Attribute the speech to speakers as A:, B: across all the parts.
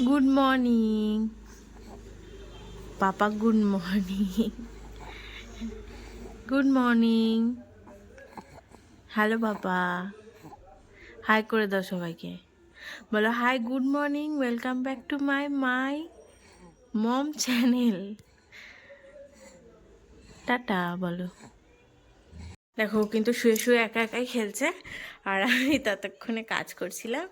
A: Good morning papa, good morning. Good morning. Hello papa, hi করে দাও সবাইকে। বলো hi, good morning, welcome back to my mom channel. Tata বলো। দেখো, কিন্তু শুয়ে শুয়ে একা একাই খেলছে, আর আমি ততক্ষণে কাজ করছিলাম।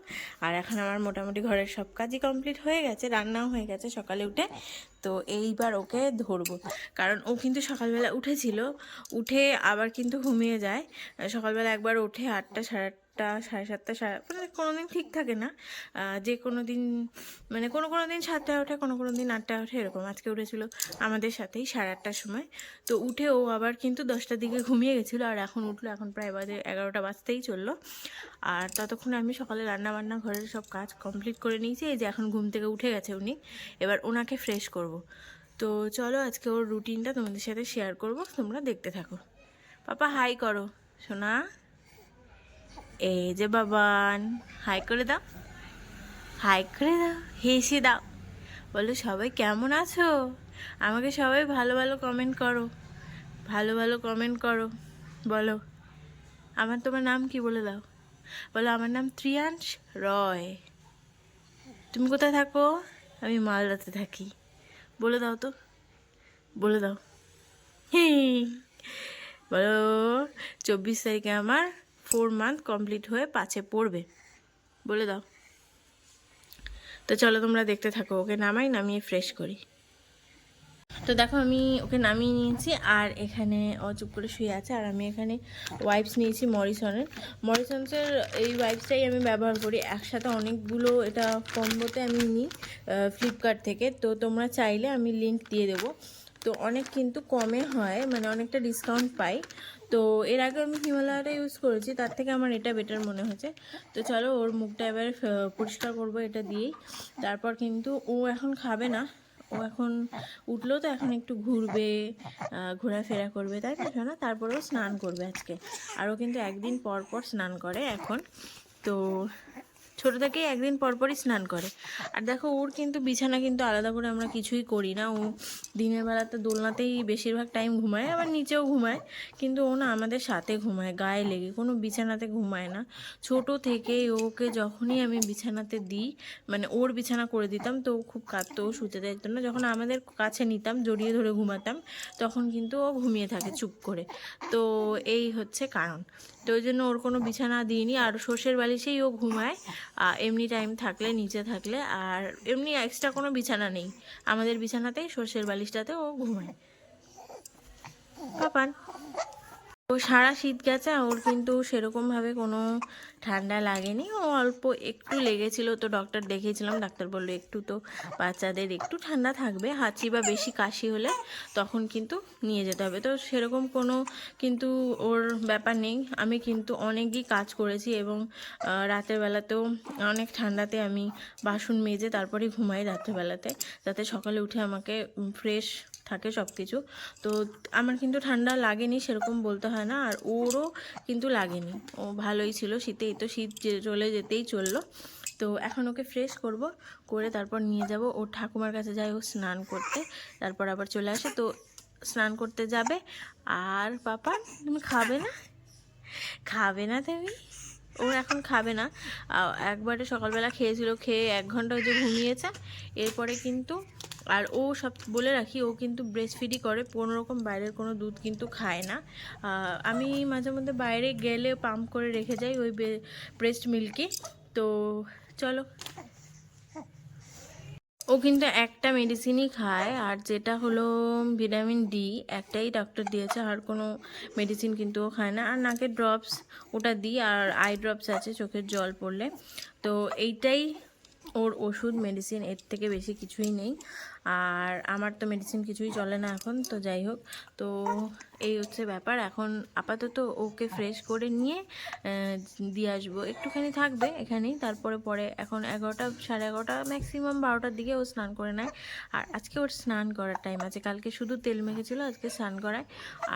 A: আর এখন আমার মোটামুটি ঘরের সব কাজই কমপ্লিট হয়ে গেছে, রান্নাও হয়ে গেছে সকালে উঠে। তো এইবার ওকে ধরবো, কারণ ও কিন্তু সকালবেলা উঠেছিল, উঠে আবার কিন্তু ঘুমিয়ে যায়। সকালবেলা একবার ওঠে 8টা, সাড়ে 8টা, সাড়ে 7টা, মানে কোনো দিন ঠিক থাকে না। যে কোনো দিন মানে কোনো কোনো দিন 7টায় ওঠে, কোনো কোনো দিন 8টায় ওঠে, এরকম। আজকে উঠেছিল আমাদের সাথেই 8:30টার সময়। তো উঠে ও আবার কিন্তু 10টার দিকে ঘুমিয়ে গেছিলো, আর এখন উঠলো, এখন প্রায় বাজে 11টা বাজতেই চললো। আর ততক্ষণে আমি সকালে রান্না বান্না ঘরের সব কাজ কমপ্লিট করে নিয়েছি। এই যে এখন ঘুম থেকে উঠে গেছে উনি, এবার ওনাকে ফ্রেশ করব। তো চলো আজকে ওর রুটিনটা তোমাদের সাথে শেয়ার করব, তোমরা দেখতে থাকো। পাপা হাই করো সোনা। এই যে বাবান, হাই করে দাও, হাই করে দাও, হেসে দাও। বলো সবাই কেমন আছো, আমাকে সবাই ভালো ভালো কমেন্ট করো, ভালো ভালো কমেন্ট করো। বলো তোমার নাম কি, বলে দাও। বলো আমার নাম ত্রিয়াংশ রয়। তুমি কোথায় থাকো? আমি মালদাতে থাকি। বলে দাও তো, বলে দাও। বলো 24 তারিখে আমার 4 মান্থ কমপ্লিট হয়ে 5-এ পড়বে। বলে দাও। তো চলো তোমরা দেখতে থাকো, ওকে নামিয়ে ফ্রেশ করি। তো দেখো আমি ওকে নামিয়ে নিয়েছি, আর এখানে ও চুপ করে শুয়ে আছে। আর আমি এখানে ওয়াইপস নিয়েছি মরিসনসের এই ওয়াইপসটাই আমি ব্যবহার করি একসাথে অনেকগুলো। এটা কম্বোতে আমি নিই ফ্লিপকার্ট থেকে। তো তোমরা চাইলে আমি লিংক দিয়ে দেবো। তো অনেক কিন্তু কমে হয়, মানে অনেকটা ডিসকাউন্ট পাই। তো এর আগে আমি হিমালয়াটা ইউজ করেছি, তার থেকে আমার এটা বেটার মনে হয়েছে। তো চলো ওর মুখটা এবার পরিষ্কার করবো এটা দিয়েই। তারপর কিন্তু ও এখন খাবে না, ও এখন উঠলো, তো এখন একটু ঘুরবে, ঘোরাফেরা করবে, তাই না শোনা? তারপরেও স্নান করবে আজকে। আরও কিন্তু একদিন পর পর স্নান করে এখন। তো ছোটো থেকেই একদিন পরপরই স্নান করে। আর দেখো ওর কিন্তু বিছানা কিন্তু আলাদা করে আমরা কিছুই করি না। ও দিনের বেলাতে দোলনাতেই বেশিরভাগ টাইম ঘুমায়, আবার নিচেও ঘুমায়, কিন্তু ও না আমাদের সাথে ঘুমায় গায়ে লেগে, কোনো বিছানাতে ঘুমায় না। ছোট থেকেই ওকে যখনই আমি বিছানাতে দিই, মানে ওর বিছানা করে দিতাম, তো ও খুব কাঁদতো, ও শুতে চাইতো না। যখন আমাদের কাছে নিতাম, জড়িয়ে ধরে ঘুমাতাম, তখন কিন্তু ও ঘুমিয়ে থাকে চুপ করে। তো এই হচ্ছে কারণ। তো ওই জন্য ওর কোনো বিছানা দিইনি, আর শোষের বালিশেই ও ঘুমায় এমনি টাইম থাকলে, নিচে থাকলে। আর এমনি এক্সট্রা কোনো বিছানা নেই, আমাদের বিছানাতেই সর্ষের বালিশটাতে ও ঘুমায়। পাপান তো সারা শীত গেছে, ওর কিন্তু সেরকমভাবে কোনো ঠান্ডা লাগেনি। ও অল্প একটু লেগেছিল, তো ডক্টর দেখিয়েছিলাম, ডাক্তার বললো একটু তো বাচ্চাদের একটু ঠান্ডা থাকবে, হাঁচি বা বেশি কাশি হলে তখন কিন্তু নিয়ে যেতে হবে। তো সেরকম কোনো কিন্তু ওর ব্যাপার নেই। আমি কিন্তু অনেকই কাজ করেছি, এবং রাতের বেলাতেও অনেক ঠান্ডাতে আমি বাসন মেজে তারপরে ঘুমাই রাত্রেবেলাতে, যাতে সকালে উঠে আমাকে ফ্রেশ থাকে সব কিছু। তো আমার কিন্তু ঠান্ডা লাগেনি সেরকম বলতে হয় না, আর ওরও কিন্তু লাগেনি, ও ভালোই ছিল। শীতেই তো শীত চলে যেতেই চললো। তো এখন ওকে ফ্রেশ করব, করে তারপর নিয়ে যাব ওর ঠাকুমার কাছে, যাই ও স্নান করতে, তারপর আবার চলে আসে। তো স্নান করতে যাবে। আর পাপা তুমি খাবে না, খাবে না তুমি? ও এখন খাবে না। একবারে সকালবেলা খেয়েছিল, খেয়ে 1 ঘন্টা যে ঘুমিয়েছে, এরপরে কিন্তু। আর ও সব বলে রাখি, ও কিন্তু ব্রেস্ট ফিডই করে, কোনো রকম বাইরের কোনো দুধ কিন্তু খায় না। আমি মাঝে মধ্যে বাইরে গেলে পাম্প করে রেখে যাই ওই ব্রেস্ট মিল্কই। তো চলো, ও কিন্তু একটা মেডিসিনই খায়, আর যেটা হলো ভিটামিন ডি, একটাই ডক্টর দিয়েছে, আর কোনো মেডিসিন কিন্তু ও খায় না। আর নাকের ড্রপস ওটা দিই, আর আই ড্রপস আছে চোখের জল পড়লে। তো এইটাই ওর ওষুধ মেডিসিন, এর থেকে বেশি কিছুই নেই। আর আমার তো মেডিসিন কিছুই চলে না এখন। তো যাই হোক, তো এই হচ্ছে ব্যাপার। এখন আপাতত ওকে ফ্রেশ করে নিয়ে দিয়ে আসবো, একটুখানি থাকবে এখানেই, তারপরে পরে এখন 11টা, সাড়ে 11টা, ম্যাক্সিমাম 12টার দিকে ও স্নান করে নেয়। আর আজকে ওর স্নান করার টাইম আছে, কালকে শুধু তেল মেখেছিল, আজকে স্নান করায়।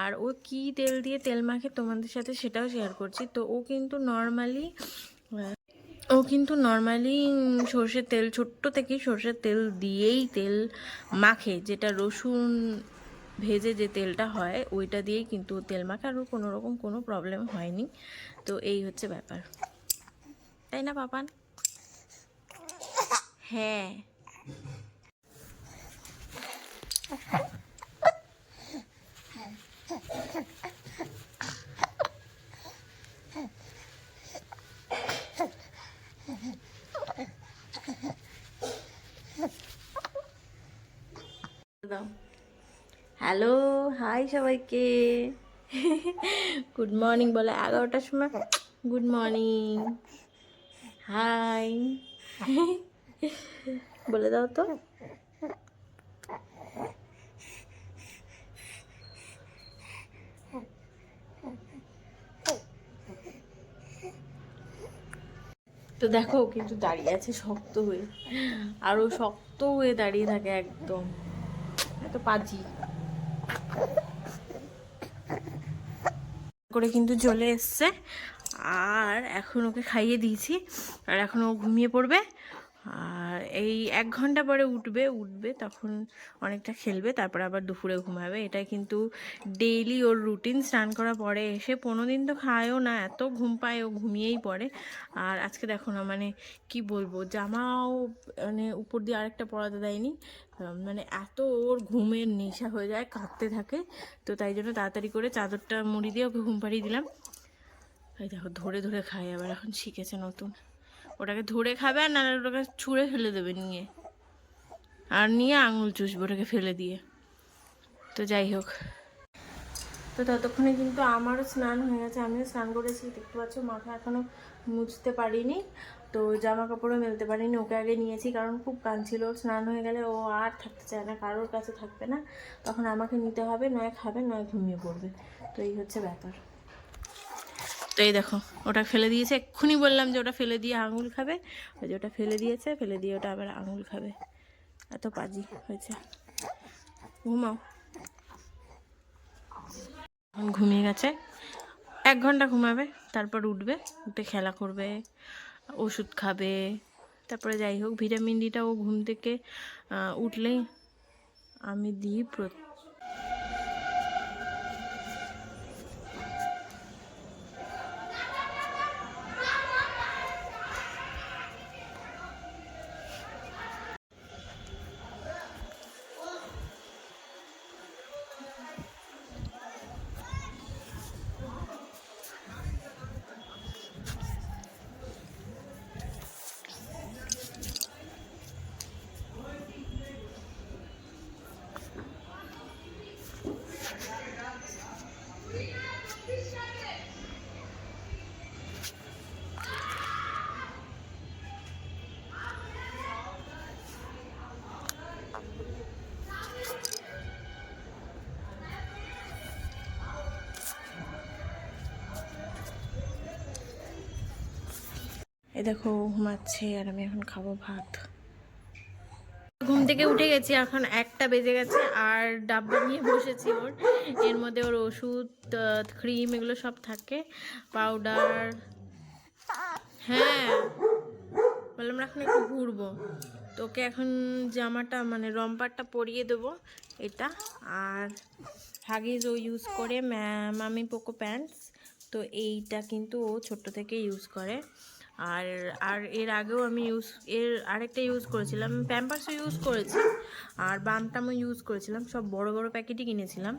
A: আর ও কি তেল দিয়ে তেল মাখে তোমাদের সাথে সেটাও শেয়ার করছি। তো ও কিন্তু নর্মালি ও কিন্তু নর্মালি সর্ষের তেল, ছোট্ট থেকেই সর্ষের তেল দিয়েই তেল মাখে, যেটা রসুন ভেজে যে তেলটা হয় ওইটা দিয়েই কিন্তু তেল মাখে, আর কোনো রকম কোনো প্রবলেম হয়নি। তো এই হচ্ছে ব্যাপার, তাই না পাপান? হ্যাঁ। হ্যালো, হাই সবাইকে, গুড মর্নিং বলে 11টার সময়। গুড মর্নিং, হাই বলে দাও তো। তো দেখো কিন্তু দাঁড়িয়ে আছে শক্ত হয়ে, আরো শক্ত হয়ে দাঁড়িয়ে থাকে একদম, এত পাজি করে কিন্তু চলে এসছে। আর এখন ওকে খাইয়ে দিয়েছি, আর এখন ও ঘুমিয়ে পড়বে। আর এই 1 ঘন্টা পরে উঠবে তখন অনেকটা খেলবে, তারপর আবার দুপুরে ঘুমাবে। এটাই কিন্তু ডেইলি ওর রুটিন। স্নান করার পরে এসে 15 দিন তো খায়ও না, এত ঘুম পায়, ও ঘুমিয়েই পড়ে। আর আজকে দেখো না, মানে কি বলবো, জামাও মানে উপর দিয়ে আরেকটা পরাতে দেয়নি, মানে এত ওর ঘুমের নেশা হয়ে যায়, কাঁদতে থাকে। তো তাই জন্য তাড়াতাড়ি করে চাদরটা মুড়ি দিয়ে ওকে ঘুম পাড়িয়ে দিলাম। এই দেখো ধরে ধরে খায়, আবার এখন শিখেছে নতুন, ওটাকে ধরে খাবে, আর নাহলে ওটাকে ছুঁড়ে ফেলে দেবে নিয়ে, আর নিয়ে আঙুল চুষবে ওটাকে ফেলে দিয়ে। তো যাই হোক, তো ততক্ষণে কিন্তু আমারও স্নান হয়ে গেছে, আমিও স্নান করেছি, দেখতে পাচ্ছ। মাথা এখনও মুছতে পারিনি, তো জামা কাপড়ও মেলতে পারিনি, ওকে আগে নিয়েছি কারণ খুব কাঁদছিল। স্নান হয়ে গেলে ও আর থাকতে চায় না, কারোর কাছে থাকবে না, তখন আমাকে নিতে হবে, নয় খাবে নয় ঘুমিয়ে পড়বে। তো এই হচ্ছে ব্যাপার। তো এই দেখো ওটা ফেলে দিয়েছে, এক্ষুনি বললাম যে ওটা ফেলে দিয়ে আঙুল খাবে, ওই যে ওটা ফেলে দিয়েছে, ফেলে দিয়ে ওটা আবার আঙুল খাবে, এত পাজি হয়েছে। ঘুমাও, এখন ঘুমিয়ে গেছে, 1 ঘন্টা ঘুমাবে, তারপর উঠবে, উঠে খেলা করবে, ওষুধ খাবে, তারপরে যাই হোক ভিটামিন ডিটা ও ঘুম থেকে উঠলেই আমি দিই। এই দেখো ঘুমাচ্ছে, আর আমি এখন খাবো ভাত। ঘুম থেকে উঠে গেছি, এখন 1টা বেজে গেছে, আর ডাব্বা নিয়ে বসেছি ওর, এর মধ্যে ওর ওষুধ, ক্রিম, এগুলো সব থাকে, পাউডার। হ্যাঁ বললাম এখন একটু ঘুরবো, তোকে এখন জামাটা মানে রম্পারটা পরিয়ে দেবো এটা। আর হাগিজ ও ইউজ করে মামি পোকো প্যান্টস, তো এইটা কিন্তু ও ছোট্ট থেকে ইউজ করে। আর আর এর আগেও আমি এর আরেকটা ইউজ করেছিলাম, প্যাম্পার্সও ইউজ করেছি, আর বামটামও ইউজ করেছিলাম, সব বড় বড় প্যাকেটই কিনেছিলাম।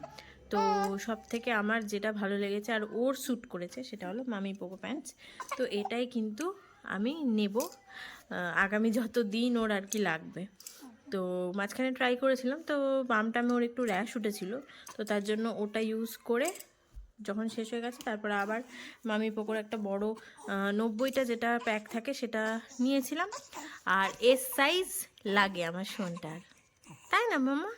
A: তো সব থেকে আমার যেটা ভালো লেগেছে আর ওর স্যুট করেছে সেটা হলো মামি পোকো প্যান্টস। তো এটাই কিন্তু আমি নেব আগামী যত দিন ওর আর কি লাগবে। তো মাঝখানে ট্রাই করেছিলাম, তো বামটামে ওর একটু র্যাশ উঠেছিল, তো তার জন্য ওটা ইউজ করে যখন শেষ হয়ে গেছে তারপরে আবার মামি পোকোর একটা বড় 90টা যেটা প্যাক থাকে সেটা নিয়েছিলাম। আর এস সাইজ লাগে আমার শোনটার, তাই না মামা?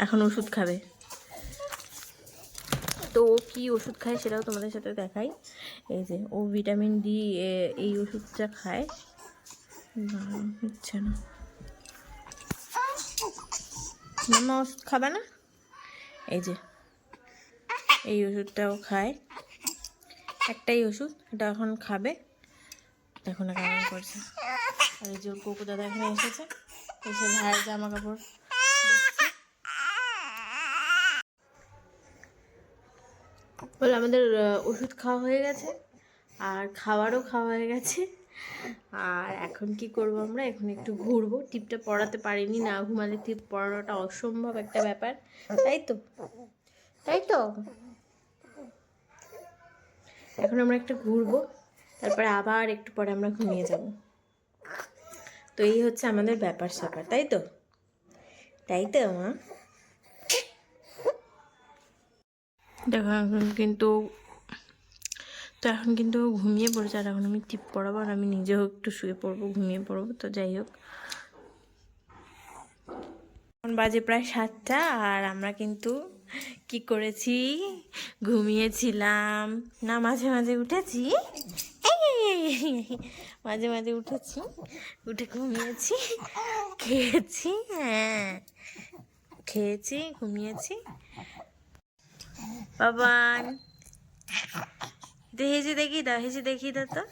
A: এখন ওষুধ খাবে, তো ও কী ওষুধ খায় সেটাও তোমাদের সাথে দেখাই। এই যে ও ভিটামিন ডি এই ওষুধটা খায়, হচ্ছে না মামা, ওষুধ খাবে না, এই যে এই ওষুধটাও খায়। একটাই ওষুধ, এটা এখন খাবে। দেখো না কেমন করছে। আর এই যে ওর কোকো দাদা এখানে এসেছে, এসে ভাইয়ের জামা কাপড় দেখছে। বলে আমাদের ওষুধ খাওয়া হয়ে গেছে আর খাবারও খাওয়া হয়ে গেছে। আর এখন কি করব আমরা, এখন একটু ঘুরবো। টিপটা পড়াতে পারিনি, না ঘুমালে টিপ পড়ানোটা অসম্ভব একটা ব্যাপার, তাই তো? তাই তো এখন আমরা একটু ঘুরবো, তারপরে আবার একটু পরে আমরা ঘুমিয়ে যাব। তো এই হচ্ছে আমাদের ব্যাপার স্যাপার, তাই তো? তাই তো মা? দেখো এখন কিন্তু ঘুমিয়ে পড়েছে। আর এখন আমি টিপ পড়াবো, আর আমি নিজেও একটু শুয়ে পড়বো, ঘুমিয়ে পড়বো। তো যাই হোক, এখন বাজে প্রায় 7টা, আর আমরা কিন্তু কি করেছি, ঘুমিয়েছিলাম না, মাঝে মাঝে উঠেছি, মাঝে মাঝে উঠেছি, উঠে ঘুমিয়েছি, খেয়েছি, হ্যাঁ খেয়েছি, ঘুমিয়েছি। বাবান হেসে দেখি দাও, হেসে দেখি দাও তো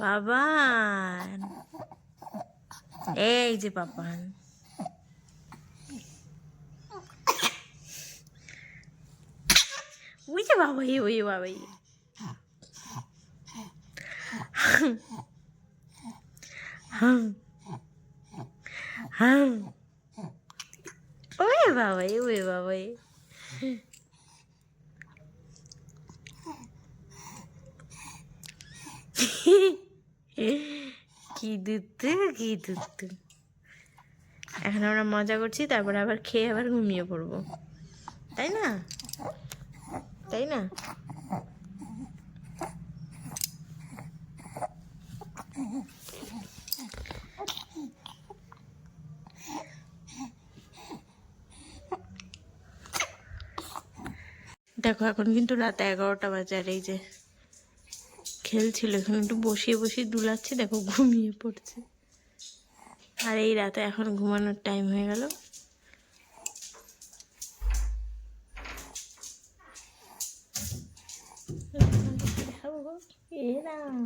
A: বাবান, এই যে বাবান। ওই যে বাবাই, ওই বাবাই। हाँ हाँ ওরে বাবাই, ওরে বাবাই। কি দুত্তু, কি দুত্তু। এখন আমরা মজা করছি, তারপরে আবার খেয়ে আবার ঘুমিয়ে পড়বো, তাই না? তাই না? দেখো এখন কিন্তু রাত 11টা বাজে, আর এই যে খেলছিল এখানে, একটু বসিয়ে বসিয়ে দুলাচ্ছে, দেখো ঘুমিয়ে পড়ছে। আর এই রাতে এখন ঘুমানোর টাইম হয়ে গেল। এরাম